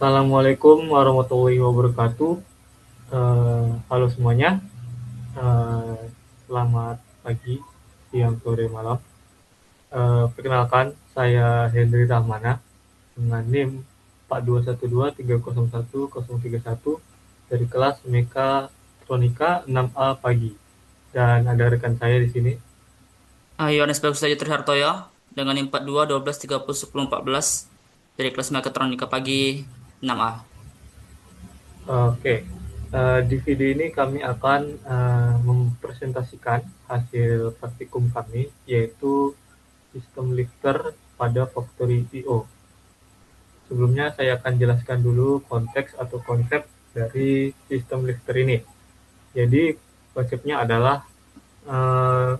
Assalamualaikum warahmatullahi wabarakatuh. Halo semuanya. Eh, Selamat pagi, siang, sore, malam. Perkenalkan, saya Hendri Rahmana dengan NIM 4212301031 dari kelas Mekatronika 6A pagi. Dan ada rekan saya di sini. Yohanes Bagus Saja Trihartoyo dengan 42 12 30 10 14 dari kelas mekatronika pagi 6A. Oke, di video ini kami akan mempresentasikan hasil praktikum kami, yaitu sistem lifter pada Factory IO. Sebelumnya saya akan jelaskan dulu konteks atau konsep dari sistem lifter ini. Jadi konsepnya adalah eh,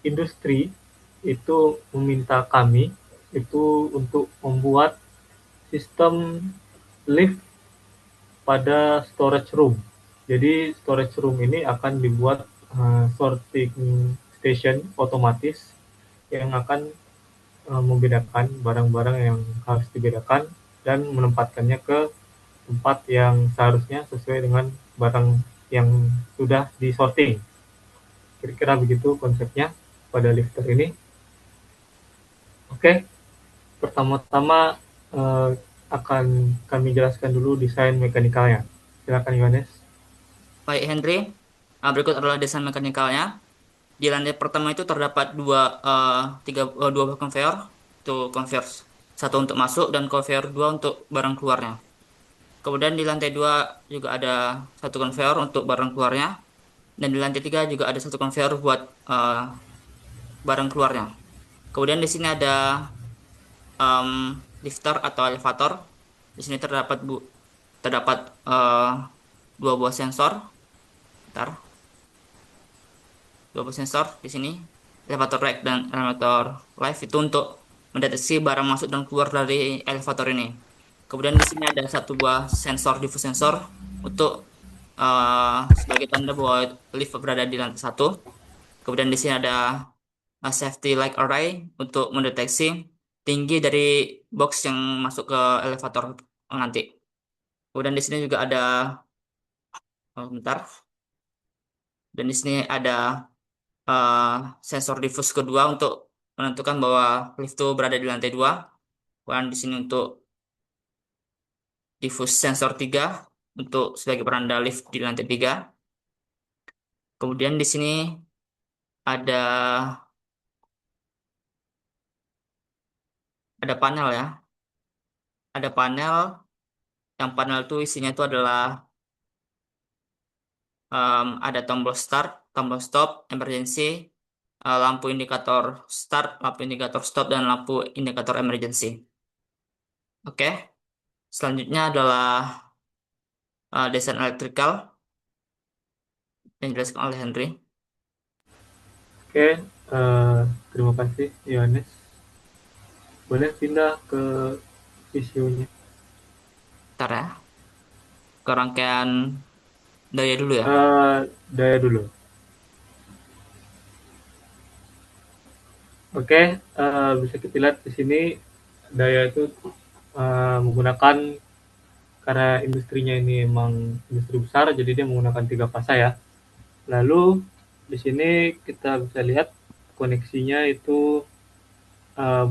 industri itu meminta kami itu untuk membuat sistem lift pada storage room. Jadi storage room ini akan dibuat sorting station otomatis yang akan membedakan barang-barang yang harus dibedakan dan menempatkannya ke tempat yang seharusnya sesuai dengan barang yang sudah disorting. Kira-kira begitu konsepnya pada lifter ini. Oke, pertama-tama akan kami jelaskan dulu desain mekanikalnya. Silakan Yohanes. Baik Henry, berikut adalah desain mekanikalnya. Di lantai pertama itu terdapat dua buah conveyor, itu conveyor satu untuk masuk dan conveyor dua untuk barang keluarnya. Kemudian di lantai dua juga ada satu conveyor untuk barang keluarnya, dan di lantai tiga juga ada satu conveyor buat barang keluarnya. Kemudian di sini ada em, lifter atau elevator. Di sini terdapat eh, dua buah sensor. Bentar, dua buah sensor di sini. Elevator rack dan elevator live itu untuk mendeteksi barang masuk dan keluar dari elevator ini. Kemudian di sini ada satu buah sensor diffus sensor untuk sebagai tanda bahwa lift berada di lantai satu. Kemudian di sini ada safety light array untuk mendeteksi tinggi dari box yang masuk ke elevator nanti. Kemudian di sini juga ada, bentar. Dan di sini ada eh, sensor diffus kedua untuk menentukan bahwa lift itu berada di lantai dua. Kemudian di sini untuk diffus sensor tiga untuk sebagai penanda lift di lantai tiga. Kemudian di sini ada panel ya. Ada panel, yang panel itu isinya itu adalah ada tombol start, tombol stop, emergency, lampu indikator start, lampu indikator stop, dan lampu indikator emergency. Oke, selanjutnya adalah desain elektrikal yang dijelaskan oleh Henry. Oke, terima kasih Yohanes. Boleh pindah ke visionya. Bentar ya, ke rangkaian daya dulu ya. Daya dulu. Oke, bisa kita lihat di sini daya itu menggunakan karena industrinya ini emang industri besar, jadi dia menggunakan tiga fasa ya. Lalu di sini kita bisa lihat koneksinya itu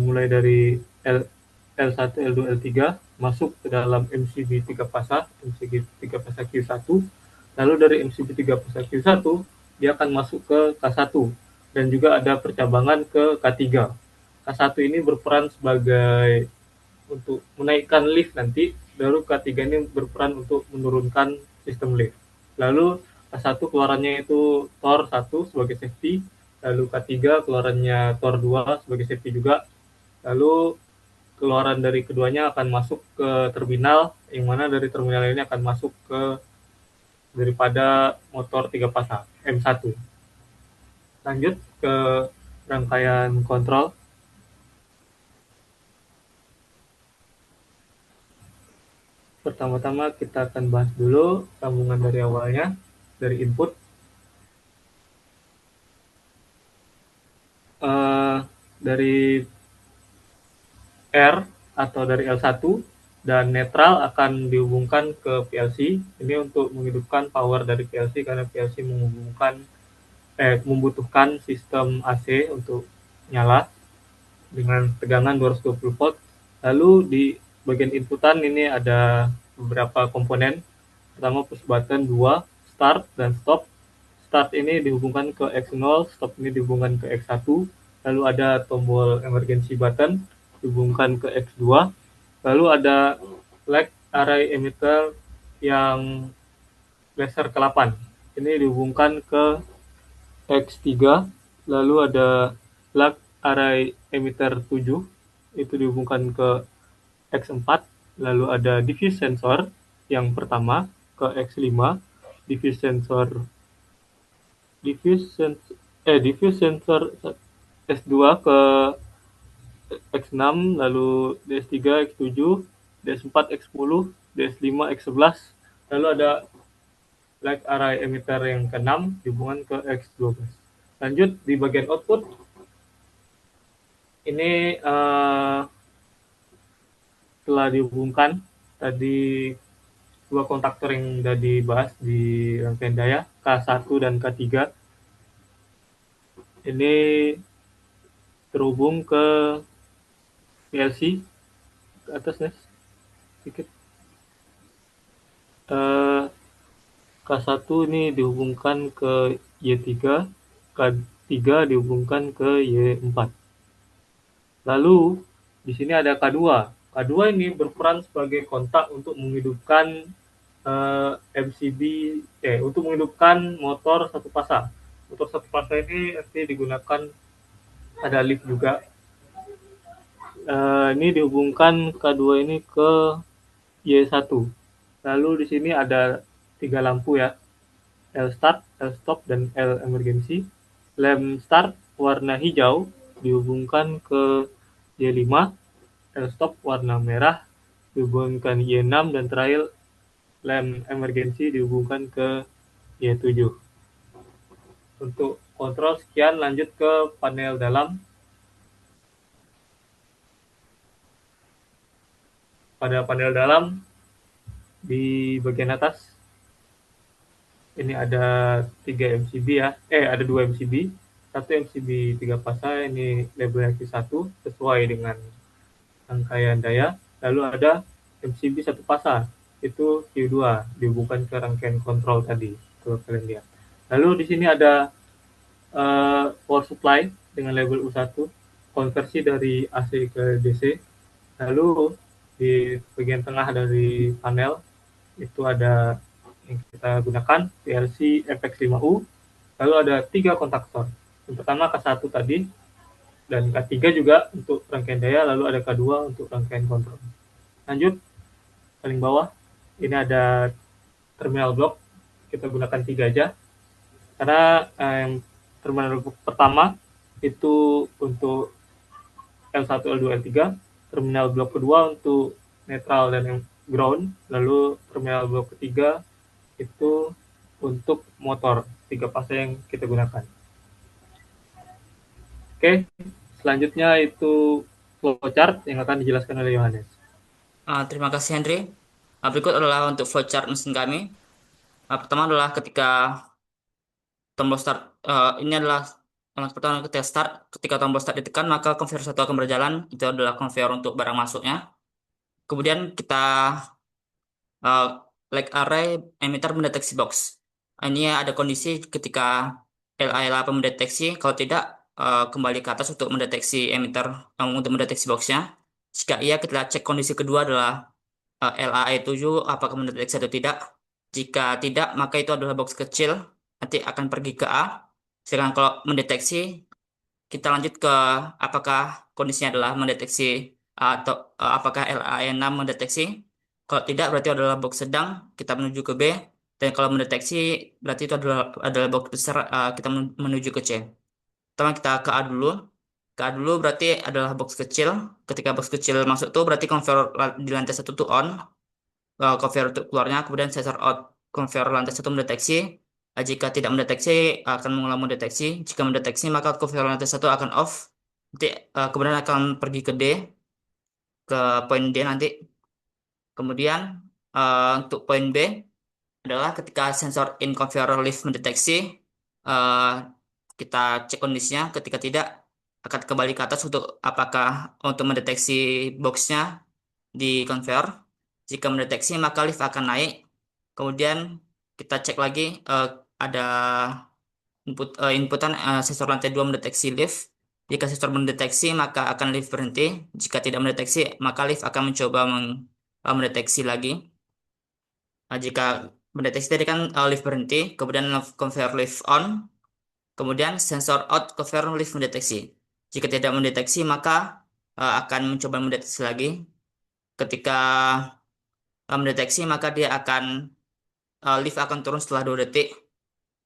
mulai dari L1, L2, L3 masuk ke dalam MCB 3 fasa, MCB 3 fasa Q1. Lalu dari MCB 3 fasa Q1 dia akan masuk ke K1 dan juga ada percabangan ke K3. K1 ini berperan sebagai untuk menaikkan lift nanti, baru K3 ini berperan untuk menurunkan sistem lift. Lalu K1 keluarannya itu Tor 1 sebagai safety, lalu K3 keluarannya Tor 2 sebagai safety juga. Lalu keluaran dari keduanya akan masuk ke terminal, yang mana dari terminal ini akan masuk ke daripada motor 3 pasang M1. Lanjut ke rangkaian kontrol. Pertama-tama kita akan bahas dulu sambungan dari awalnya, dari input. Dari R atau dari L1 dan netral akan dihubungkan ke PLC. Ini untuk menghidupkan power dari PLC karena PLC membutuhkan sistem AC untuk nyala dengan tegangan 220 volt. Lalu di bagian inputan ini ada beberapa komponen. Pertama push button 2, start dan stop. Start ini dihubungkan ke X0, stop ini dihubungkan ke X1. Lalu ada tombol emergency button dihubungkan ke X2. Lalu ada lag array emitter yang laser ke-8. Ini dihubungkan ke X3. Lalu ada lag array emitter 7, itu dihubungkan ke X4. Lalu ada diffuse sensor yang pertama ke X5, diffuse sensor diffuse sensor diffuse sensor S2 ke X6, lalu DS3 X7, DS4 X10, DS5 X11. Lalu ada light array emitter yang ke-6 dihubungkan ke X12. Lanjut di bagian output, ini telah dihubungkan tadi dua kontaktor yang sudah dibahas di rangkaian daya K1 dan K3. Ini terhubung ke PLC ke atas nih sedikit. K1 ini dihubungkan ke Y3, K3 dihubungkan ke Y4. Lalu di sini ada K2. K2 ini berperan sebagai kontak untuk menghidupkan MCB, untuk menghidupkan motor satu pasang. Motor satu pasang ini nanti digunakan ada lift juga. Ini dihubungkan K2 ini ke Y1. Lalu di sini ada 3 lampu ya. L start, L stop, dan L emergency. Lamp start warna hijau dihubungkan ke Y5, L stop warna merah dihubungkan Y6, dan terakhir lamp emergency dihubungkan ke Y7. Untuk kontrol sekian, lanjut ke panel dalam. Pada panel dalam di bagian atas ini ada 3 MCB ya, ada 2 MCB, satu MCB 3 fasa, ini labelnya Q1 sesuai dengan rangkaian daya. Lalu ada MCB satu fasa, itu Q2 dihubungkan ke rangkaian kontrol tadi, kalau kalian lihat. Lalu di sini ada power supply dengan label U1, konversi dari AC ke DC. Lalu di bagian tengah dari panel itu ada yang kita gunakan PLC FX5U. Lalu ada 3 kontaktor. Yang pertama K1 tadi, dan K3 juga untuk rangkaian daya, lalu ada K2 untuk rangkaian kontrol. Lanjut, paling bawah, ini ada terminal blok, kita gunakan 3 aja, karena terminal blok pertama itu untuk L1, L2, L3, terminal blok kedua untuk netral dan ground, lalu terminal blok ketiga itu untuk motor 3 fase yang kita gunakan. Oke, selanjutnya itu flowchart yang akan dijelaskan oleh Yohanes. Terima kasih Henry. Berikut adalah untuk flowchart mesin kami. Pertama adalah ketika tombol start. Ini adalah yang pertama ketika start. Ketika tombol start ditekan, maka conveyor 1 akan berjalan. Itu adalah conveyor untuk barang masuknya. Kemudian kita uh, lag array emitter mendeteksi box. Ini ada kondisi ketika LA8 mendeteksi, kalau tidak kembali ke atas untuk mendeteksi emitter, untuk mendeteksi boxnya. Jika iya, kita cek kondisi kedua adalah LAE7 apakah mendeteksi atau tidak. Jika tidak, maka itu adalah box kecil, nanti akan pergi ke A. Sedangkan kalau mendeteksi, kita lanjut ke apakah kondisinya adalah mendeteksi atau apakah LAE6 mendeteksi. Kalau tidak, berarti adalah box sedang, kita menuju ke B. Dan kalau mendeteksi, berarti itu adalah box besar, kita menuju ke C. Pertama kita ke A dulu. Ke A dulu berarti adalah box kecil. Ketika box kecil masuk tuh berarti conveyor di lantai satu tuh on. Conveyor untuk keluarnya, kemudian sensor out conveyor lantai satu mendeteksi. Jika tidak mendeteksi, akan mengulang mendeteksi. Jika mendeteksi, maka conveyor lantai satu akan off. Nanti kemudian akan pergi ke D, ke poin D nanti. Kemudian untuk poin B adalah ketika sensor in conveyor lift mendeteksi, eh, kita cek kondisinya. Ketika tidak, akan kembali ke atas untuk apakah untuk mendeteksi boxnya di conveyor. Jika mendeteksi, maka lift akan naik. Kemudian kita cek lagi ada inputan sensor lantai 2 mendeteksi lift. Jika sensor mendeteksi, maka akan lift berhenti. Jika tidak mendeteksi, maka lift akan mencoba mendeteksi lagi. Jika mendeteksi tadi kan lift berhenti, kemudian conveyor lift on, kemudian sensor out conveyor lift mendeteksi. Jika tidak mendeteksi, maka akan mencoba mendeteksi lagi. Ketika mendeteksi, maka dia akan lift akan turun setelah 2 detik.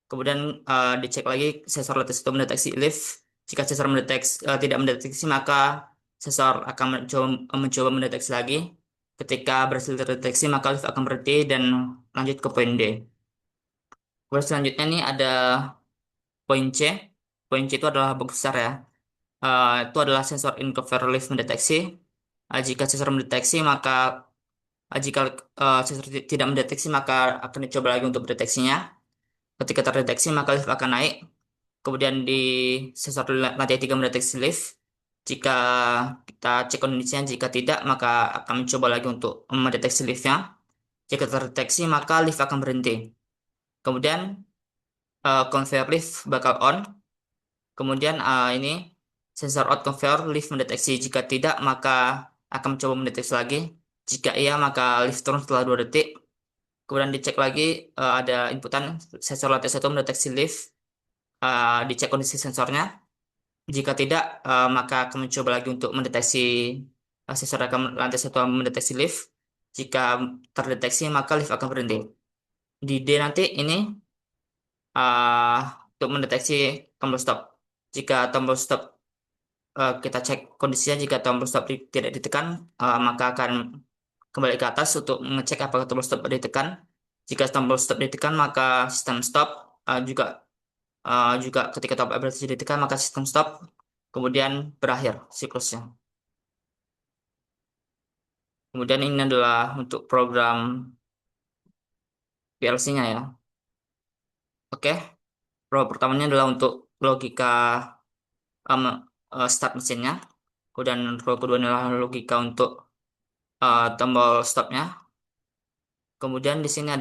Kemudian dicek lagi sensor lantai 1 mendeteksi lift. Jika sensor tidak mendeteksi, maka sensor akan mencoba mendeteksi lagi. Ketika berhasil terdeteksi, maka lift akan berhenti dan lanjut ke poin D. Kemudian selanjutnya nih ada poin C. Poin C itu adalah box besar ya. Itu adalah sensor in-cover lift mendeteksi. Jika sensor mendeteksi, maka jika sensor tidak mendeteksi, maka akan dicoba lagi untuk mendeteksinya. Ketika terdeteksi, maka lift akan naik. Kemudian di sensor lantai 3 mendeteksi lift. Jika kita cek kondisinya, jika tidak, maka akan mencoba lagi untuk mendeteksi liftnya. Jika terdeteksi, maka lift akan berhenti. Kemudian conveyor lift bakal on. Kemudian ini sensor out conveyor lift mendeteksi. Jika tidak, maka akan mencoba mendeteksi lagi. Jika iya, maka lift turun setelah 2 detik. Kemudian dicek lagi ada inputan sensor lantai 1 mendeteksi lift. Dicek kondisi sensornya. Jika tidak, maka akan mencoba lagi untuk mendeteksi sensor lantai 1 mendeteksi lift. Jika terdeteksi, maka lift akan berhenti. Di D nanti ini uh, untuk mendeteksi tombol stop. Jika tombol stop kita cek kondisinya, jika tombol stop tidak ditekan, maka akan kembali ke atas untuk mengecek apakah tombol stop ditekan. Jika tombol stop ditekan, maka sistem stop. Juga juga ketika tombol berhasil ditekan, maka sistem stop. Kemudian berakhir siklusnya. Kemudian ini adalah untuk program PLC-nya ya. Oke, pro pertamanya adalah untuk logika um, start mesinnya. Kemudian row kedua adalah logika untuk tombol stopnya. Kemudian di sini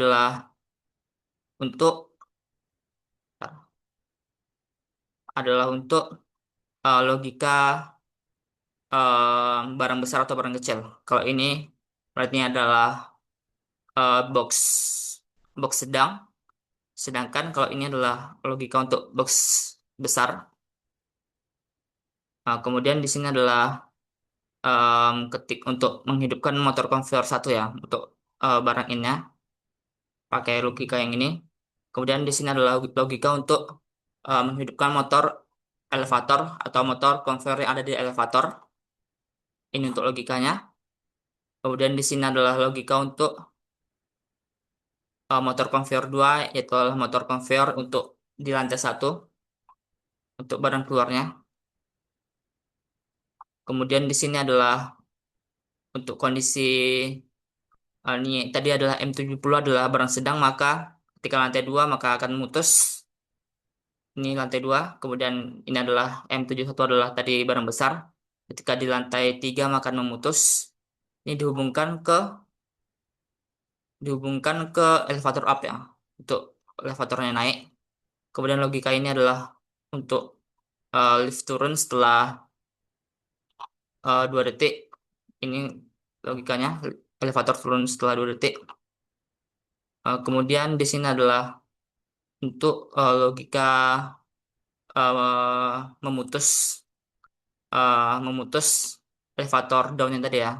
untuk untuk logika barang besar atau barang kecil. Kalau ini berarti adalah box box sedang. Sedangkan kalau ini adalah logika untuk box besar. Kemudian di sini adalah ketik untuk menghidupkan motor konveyor satu ya untuk barang innya pakai logika yang ini. Kemudian di sini adalah logika untuk menghidupkan motor elevator atau motor konveyor yang ada di elevator. Ini untuk logikanya. Kemudian di sini adalah logika untuk motor konveyor 2 yaitu adalah motor konveyor untuk di lantai 1 untuk barang keluarnya. Kemudian di sini adalah untuk kondisi ini tadi adalah M70 adalah barang sedang maka ketika lantai 2 maka akan memutus. Ini lantai 2. Kemudian ini adalah M71 adalah tadi barang besar. Ketika di lantai 3 maka akan memutus. Ini dihubungkan ke elevator up ya. Untuk elevatornya naik. Kemudian logika ini adalah untuk lift turun setelah 2 detik. Ini logikanya elevator turun setelah 2 detik. Kemudian di sini adalah untuk logika memutus memutus elevator down yang tadi ya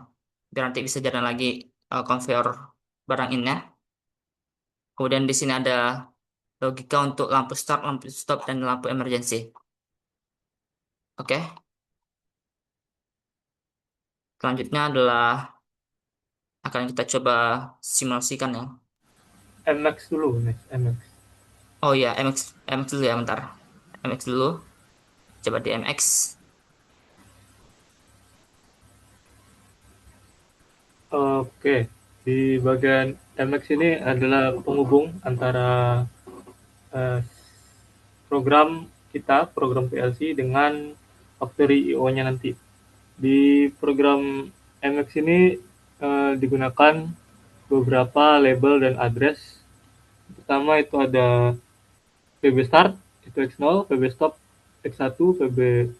biar nanti bisa jalan lagi conveyor barang innya. Kemudian di sini ada logika untuk lampu start, lampu stop, dan lampu emergency. Oke, selanjutnya adalah akan kita coba simulasikan ya. MX dulu, next MX. Oh ya, MX dulu ya, bentar. MX dulu, coba di MX. Oke. Di bagian MX ini adalah penghubung antara eh, program kita, program PLC dengan factory IO-nya nanti. Di program MX ini digunakan beberapa label dan address. Pertama itu ada PB start, itu X0, PB stop X1, PB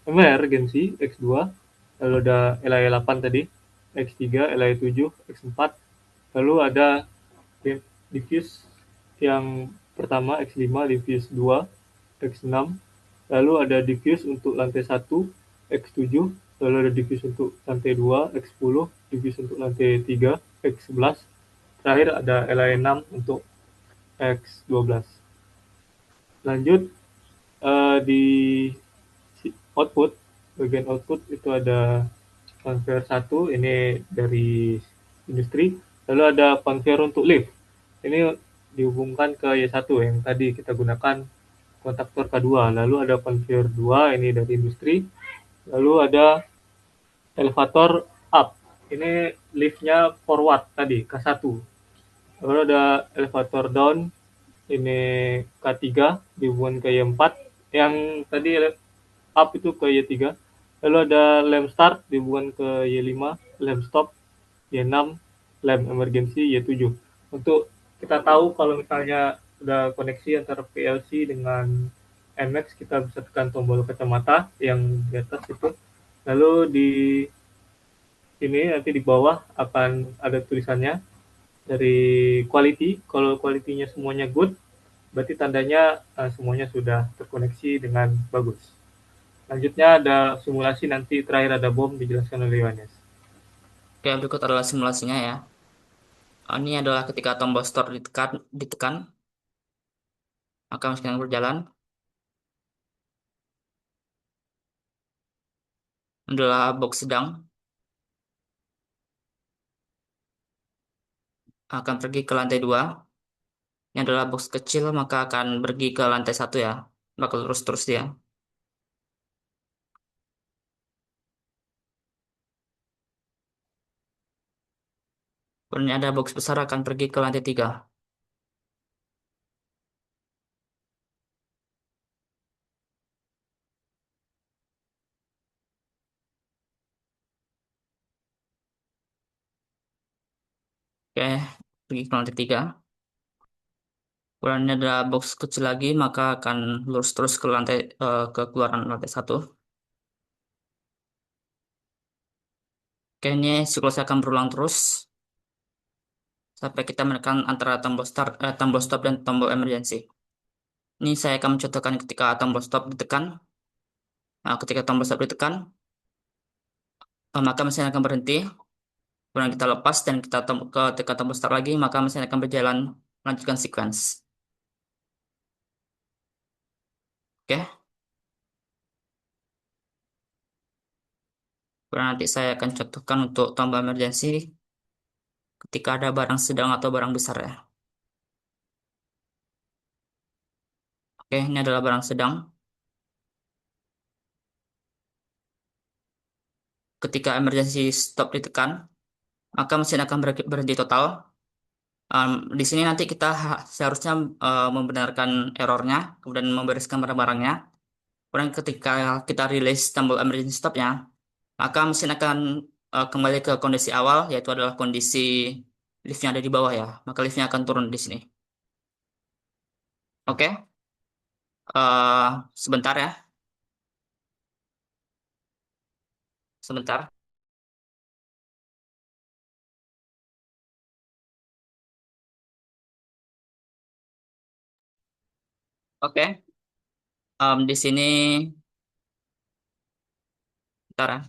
emergency X2, lalu ada LI 8 tadi, X3, LI 7, X4, lalu ada diffuse yang pertama X5, diffuse 2, X6, lalu ada diffuse untuk lantai 1, X7, lalu ada diffuse untuk lantai 2, X10, diffuse untuk lantai 3, X11, terakhir ada LI 6 untuk X12. Lanjut di output, bagian output itu ada conveyor satu, ini dari industri, lalu ada conveyor untuk lift. Ini dihubungkan ke Y1 yang tadi kita gunakan kontaktor K2, lalu ada conveyor 2, ini dari industri, lalu ada elevator up, ini liftnya forward tadi K1, lalu ada elevator down, ini K3 dihubungkan ke Y4, yang tadi up itu ke Y3, lalu ada lem start dihubungkan ke Y5, lem stop Y6, lem emergency Y7. Untuk kita tahu kalau misalnya udah koneksi antara PLC dengan MX, kita bisa tekan tombol kacamata yang di atas itu, lalu di sini nanti di bawah akan ada tulisannya dari quality. Kalau quality-nya semuanya good, berarti tandanya semuanya sudah terkoneksi dengan bagus. Selanjutnya ada simulasi, nanti terakhir ada bom dijelaskan oleh Yohanes. Oke, berikut adalah simulasinya ya. Ini adalah ketika tombol start ditekan, maka mesin akan berjalan. Ini adalah box sedang, akan pergi ke lantai 2. Ini adalah box kecil, maka akan pergi ke lantai 1 ya. Bakal terus-terus dia. Kemudian ada box besar akan pergi ke lantai 3. Oke, pergi ke lantai 3. Kemudian ini ada box kecil lagi, maka akan lurus terus ke lantai ke keluaran lantai 1. Oke, ini siklus akan berulang terus sampai kita menekan antara tombol start, tombol stop dan tombol emergency. Ini saya akan mencontohkan ketika tombol stop ditekan. Nah, ketika tombol stop ditekan, maka mesin akan berhenti. Kemudian kita lepas dan kita ketika tombol start lagi, maka mesin akan berjalan melanjutkan sequence. Oke, kemudian nanti saya akan contohkan untuk tombol emergency ketika ada barang sedang atau barang besar ya. Oke, ini adalah barang sedang. Ketika emergency stop ditekan, maka mesin akan berhenti total. Di sini nanti kita seharusnya membenarkan errornya, kemudian membereskan barang-barangnya. Kemudian ketika kita rilis tombol emergency stopnya, maka mesin akan kembali ke kondisi awal, yaitu adalah kondisi liftnya ada di bawah ya. Maka liftnya akan turun di sini. Oke, sebentar ya, sebentar. Oke, di sini, bentar ya.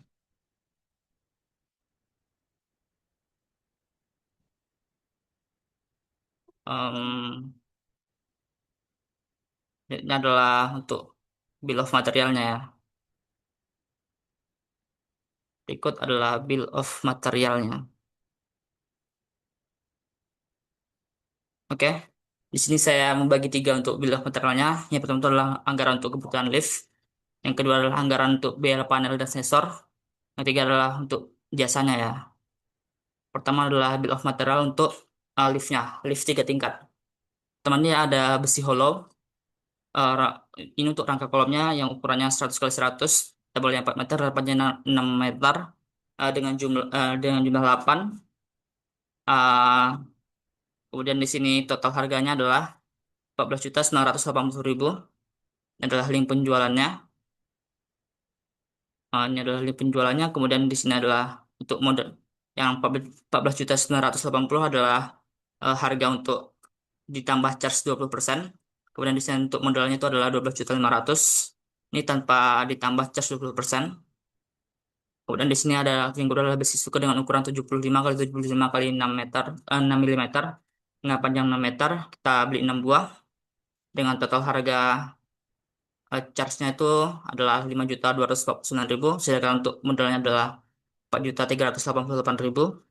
Em, ini adalah untuk bill of materialnya ya. Berikut adalah bill of materialnya. Oke, di sini saya membagi tiga untuk bill of materialnya. Yang pertama itu adalah anggaran untuk kebutuhan lift. Yang kedua adalah anggaran untuk biaya panel dan sensor. Yang ketiga adalah untuk jasanya ya. Pertama adalah bill of material untuk liftnya, lift 3 tingkat. Temannya ada besi hollow. Ini untuk rangka kolomnya yang ukurannya 100 kali 100, tebalnya 4 meter, dapatnya 6 meter, dengan jumlah 8. Eh, Kemudian di sini total harganya adalah 14.980.000. Ini adalah link penjualannya. Ini adalah link penjualannya. Kemudian di sini adalah untuk model yang 14.980 adalah harga untuk ditambah charge 20%. Kemudian di sini untuk modalnya itu adalah 12.500. Ini tanpa ditambah charge 20%. Kemudian di sini ada yang kedua adalah besi suka dengan ukuran 75 kali 75 kali 6 meter, 6 milimeter, dengan panjang 6 meter. Kita beli 6 buah dengan total harga charge-nya itu adalah 5.249.000. Sedangkan untuk modalnya adalah 4.388.000.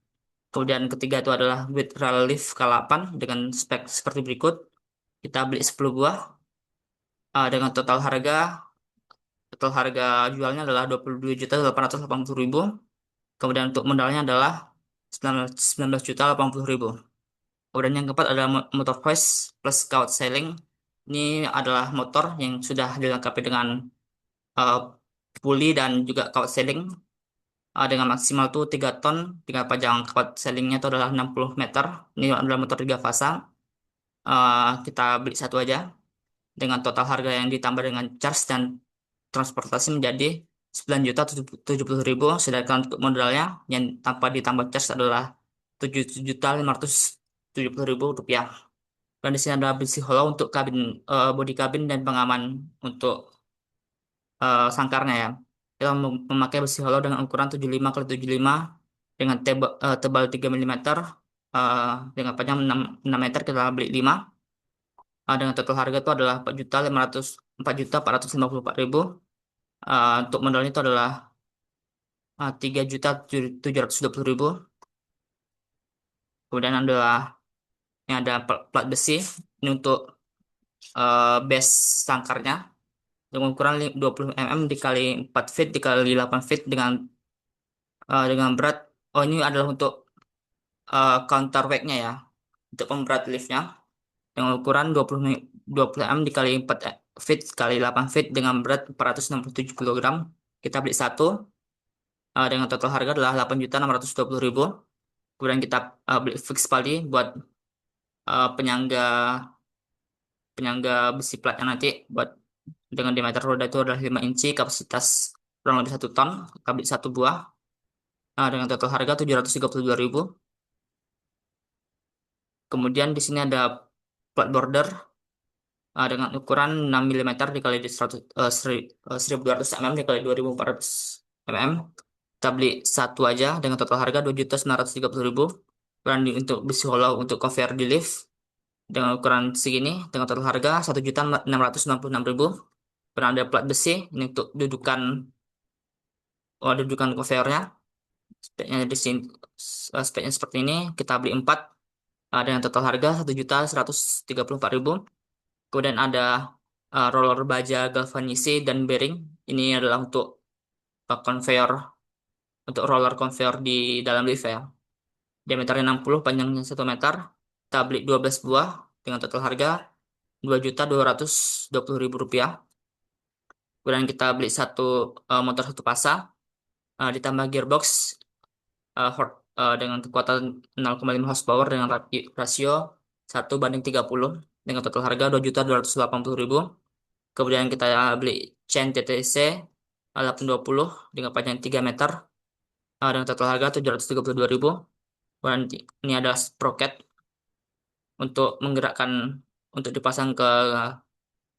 Kemudian ketiga itu adalah with relief K8 dengan spek seperti berikut. Kita beli 10 buah dengan total harga jualnya adalah 22.880.000. Kemudian untuk modalnya adalah 19.080.000. Kemudian yang keempat adalah motor hoist plus scout sailing. Ini adalah motor yang sudah dilengkapi dengan uh, puli dan juga kawat sailing dengan maksimal tuh 3 ton. Dengan panjang kawat sailingnya itu adalah 60 meter. Ini adalah motor 3 fasa. Kita beli satu aja dengan total harga yang ditambah dengan charge dan transportasi menjadi 9.070.000. Sedangkan untuk modalnya yang tanpa ditambah charge adalah 7.570.000 rupiah. Dan di sini ada besi hollow untuk kabin, bodi kabin dan pengaman untuk sangkarnya ya. Kita memakai besi hollow dengan ukuran 75 kali 75 dengan tebal 3 milimeter, dengan panjang 6 meter. Kita beli 5. Dengan total harga itu adalah 4.454.000. Untuk modalnya itu adalah 3.720.000. Kemudian adalah ini ada plat besi. Ini untuk base sangkarnya dengan ukuran 20 mm dikali 4 feet dikali 8 feet dengan berat. Oh, ini adalah untuk counterweight-nya ya, untuk pemberat liftnya dengan ukuran 20 mm dikali 4 feet kali 8 feet dengan berat 467 kg. Kita beli satu dengan total harga adalah 8.620.000. Kemudian kita beli fix pali buat penyangga penyangga besi platnya nanti buat dengan diameter roda itu adalah 5 inci, kapasitas kurang lebih 1 ton. Kita beli satu buah dengan total harga 732.000. Kemudian di sini ada plat border dengan ukuran 6 milimeter dikali 1200 mm dikali 2400 mm. Kita beli satu aja dengan total harga 2.930.000. Kemudian untuk besi hollow untuk cover di lift dengan ukuran segini dengan total harga 1.696.000. Kemudian ada plat besi ini untuk dudukan covernya. Speknya di sini, speknya seperti ini. Kita beli 4 dengan total harga 1.134.000. Kemudian ada roller baja galvanisi dan bearing. Ini adalah untuk conveyor, untuk roller conveyor di dalam lift ya. Diameternya 60, panjangnya 1 meter. Kita beli 12 buah dengan total harga 2.220.000 rupiah. Kemudian kita beli satu motor satu pasang ditambah gearbox dengan kekuatan 0,5 horsepower dengan rasio 1:30 dengan total harga 2.280.000. Kemudian kita beli chain TTC 820 dengan panjang 3 meter dengan total harga 732.000. Kemudian ini ada sprocket untuk menggerakkan untuk dipasang ke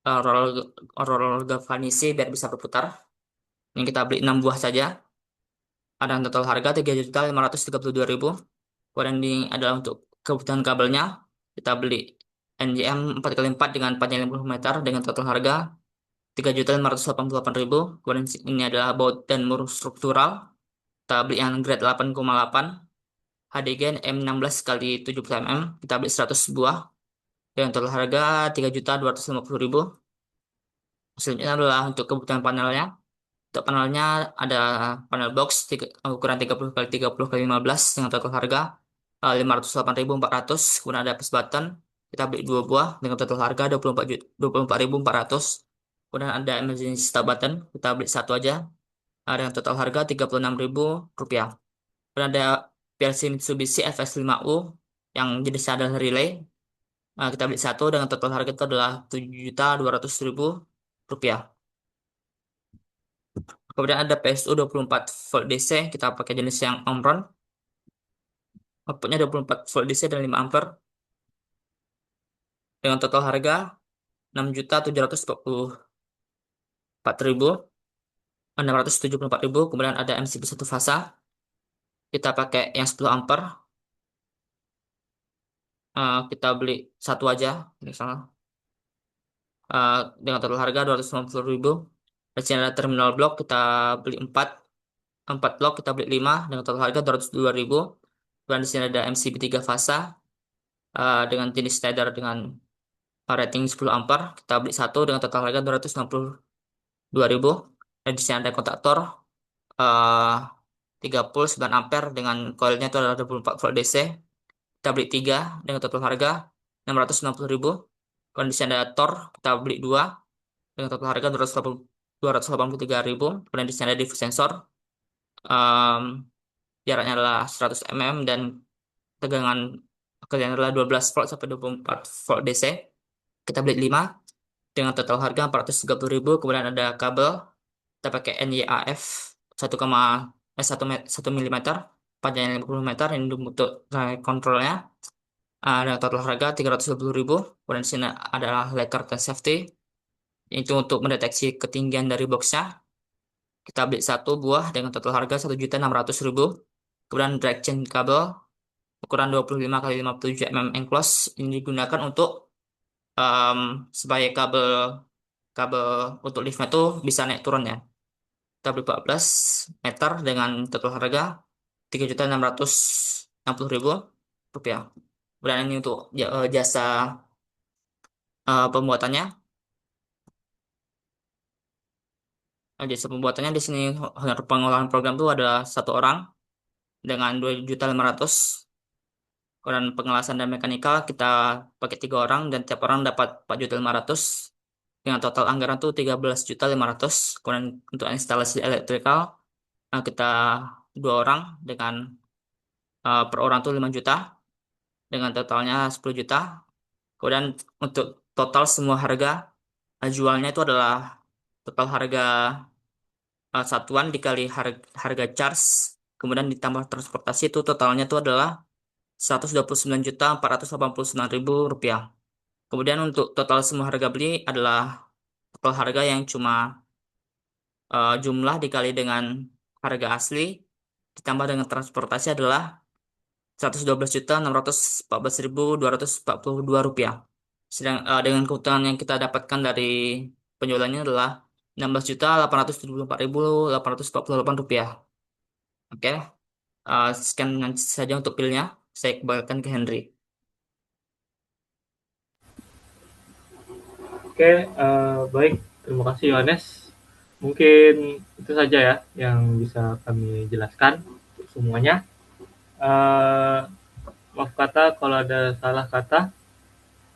roller roller galvanisi biar bisa berputar. Ini kita beli 6 buah saja. Ada total harga 3.532.000. Kemudian ini adalah untuk kebutuhan kabelnya. Kita beli NJM 4x4 dengan panjang 50 meter dengan total harga 3.588.000. Kemudian ini adalah baut dan mur struktural. Kita beli yang grade 8,8 HDGN M16 kali 70 mm. Kita beli 100 buah dengan total harga 3.250.000. Selanjutnya adalah untuk kebutuhan panelnya. Untuk panelnya ada panel box ukuran 30 kali 30 kali 15 dengan total harga 508.400. Kemudian ada push button. Kita beli dua buah dengan total harga 24.400. Kemudian ada emergency start button. Kita beli satu aja dengan total harga Rp36.000. Kemudian ada PLC Mitsubishi FS5U yang jenisnya adalah relay. Kita beli satu dengan total harga itu adalah Rp7.200.000. Kemudian ada PSU 24 volt DC, kita pakai jenis yang Omron. Outputnya 24 volt DC dan 5 ampere. Dengan total harga 6.744.674.000. Kemudian ada MCB satu fasa. Kita pakai yang 10 ampere. Kita beli satu aja, misalnya. Dengan total harga 250.000. Di sini ada terminal blok, kita beli 4. 4 blok, kita beli 5 dengan total harga 202.000. Dan di sini ada MCB 3 fasa dengan jenis standar dengan rating 10 ampere. Kita beli satu dengan total harga 262.000. Dan di sini ada kontaktor eh 39 ampere dengan coilnya itu adalah 24 volt DC. Kita beli 3 dengan total harga 660.000. Kemudian di sini ada Tor, kita beli 2 dengan total harga 283.000. Kemudian di sini ada diffuse sensor, em, jaraknya adalah 100 mm dan tegangan kalian adalah 12 volt sampai 24 volt DC. Kita beli 5 dengan total harga 430.000. Kemudian ada kabel, kita pakai NYAF 1 mm, panjangnya 50 meter, ini untuk kontrolnya. Dengan total harga 320.000. Kemudian di sini adalah Laker dan safety, itu untuk mendeteksi ketinggian dari boxnya. Kita beli satu buah dengan total harga 1.600.000. Kemudian drag chain kabel ukuran 25 kali 57 mm enclosed, ini digunakan untuk em, supaya kabel kabel untuk liftnya tuh bisa naik turun ya. Kita beli 14 meter dengan total harga 3.660.000 rupiah. Kemudian ini untuk jasa pembuatannya. Jasa pembuatannya di sini pengolahan program itu ada satu orang dengan 2.500.000. Kemudian pengelasan dan mekanikal kita pakai 3 orang dan tiap orang dapat 4.500.000. Dengan total anggaran tuh 13.500.000. Kemudian untuk instalasi elektrikal kita 2 orang dengan per orang tuh 5 juta dengan totalnya 10 juta. Kemudian untuk total semua harga jualnya itu adalah total harga satuan dikali harga charge, kemudian ditambah transportasi, itu totalnya itu adalah 129.489.000 rupiah. Kemudian untuk total semua harga beli adalah total harga yang cuma jumlah dikali dengan harga asli ditambah dengan transportasi adalah 112.614.242 rupiah. Sedang dengan keuntungan yang kita dapatkan dari penjualannya adalah 16.874.848 rupiah. Oke, sekian saja untuk pilnya. Saya kembalikan ke Henry. Oke, baik. Terima kasih Yohanes. Mungkin itu saja ya yang bisa kami jelaskan untuk semuanya. Eh, Maaf kata kalau ada salah kata.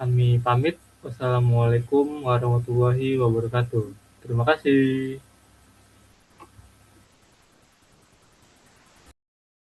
Kami pamit. Wassalamualaikum warahmatullahi wabarakatuh. Terima kasih.